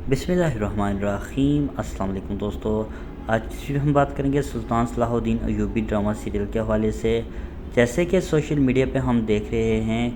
बिस्मिल्लाहिर्रहमानिर्रहीम। अस्सलाम वालेकुम दोस्तों, आज हम बात करेंगे सुल्तान सलाह उद दीन अय्यूबी ड्रामा सीरियल के हवाले से। जैसे कि सोशल मीडिया पे हम देख रहे हैं,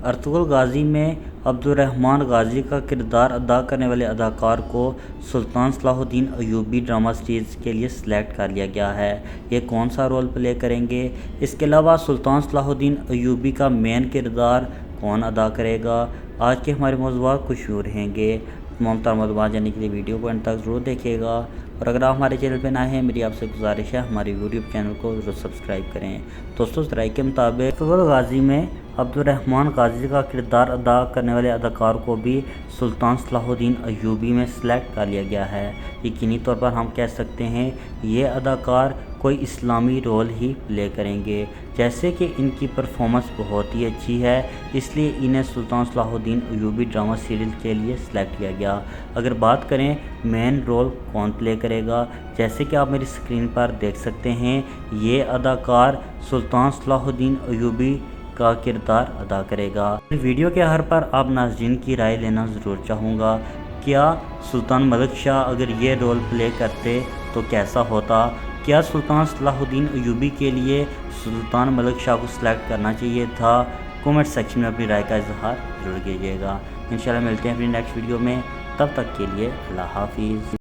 अर्तुगरुल गाज़ी में अब्दुर्रहमान गाज़ी का किरदार अदा करने वाले अदाकार को सुल्तान सलाह उद दीन अय्यूबी ड्रामा सीरीज़ के लिए सिलेक्ट कर लिया गया है। ये कौन सा रोल प्ले करेंगे, इसके अलावा सुल्तान सलाह उद दीन अय्यूबी का मेन किरदार कौन अदा करेगा, आज के हमारे मौज़ूआत कुछ यूँ रहेंगे। तमाम मालूमात जानने के लिए वीडियो को अंत तक ज़रूर देखिएगा, और अगर आप हमारे चैनल पर नए हैं, मेरी आपसे गुजारिश है हमारे यूट्यूब चैनल को ज़रूर सब्सक्राइब करें। दोस्तों, ज़राए के मुताबिक अर्तुगरुल गाज़ी में अब्दुर्रहमान गाज़ी का किरदार अदा करने वाले अदाकार को भी सुल्तान सलाह उद दीन अय्यूबी में सेलेक्ट कर लिया गया है। यकीनी तौर पर हम कह सकते हैं ये अदाकार कोई इस्लामी रोल ही प्ले करेंगे। जैसे कि इनकी परफॉर्मेंस बहुत ही अच्छी है, इसलिए इन्हें सुल्तान सलाह उद दीन अय्यूबी ड्रामा सीरियल के लिए सिलेक्ट किया गया। अगर बात करें मेन रोल कौन प्ले करेगा, जैसे कि आप मेरी स्क्रीन पर देख सकते हैं, ये अदाकार सुल्तान सलाह उद दीन अय्यूबी का किरदार अदा करेगा। वीडियो के हर पर आप नाज़रीन की राय लेना ज़रूर चाहूँगा। क्या सुल्तान मलिक शाह अगर ये रोल प्ले करते तो कैसा होता? क्या सुल्तान सलाह उद दीन अय्यूबी के लिए सुल्तान मलिक शाह को सिलेक्ट करना चाहिए था? कमेंट सेक्शन में अपनी राय का इजहार जरूर कीजिएगा। इंशाल्लाह मिलते हैं अपनी नेक्स्ट वीडियो में, तब तक के लिए अल्लाह हाफिज़।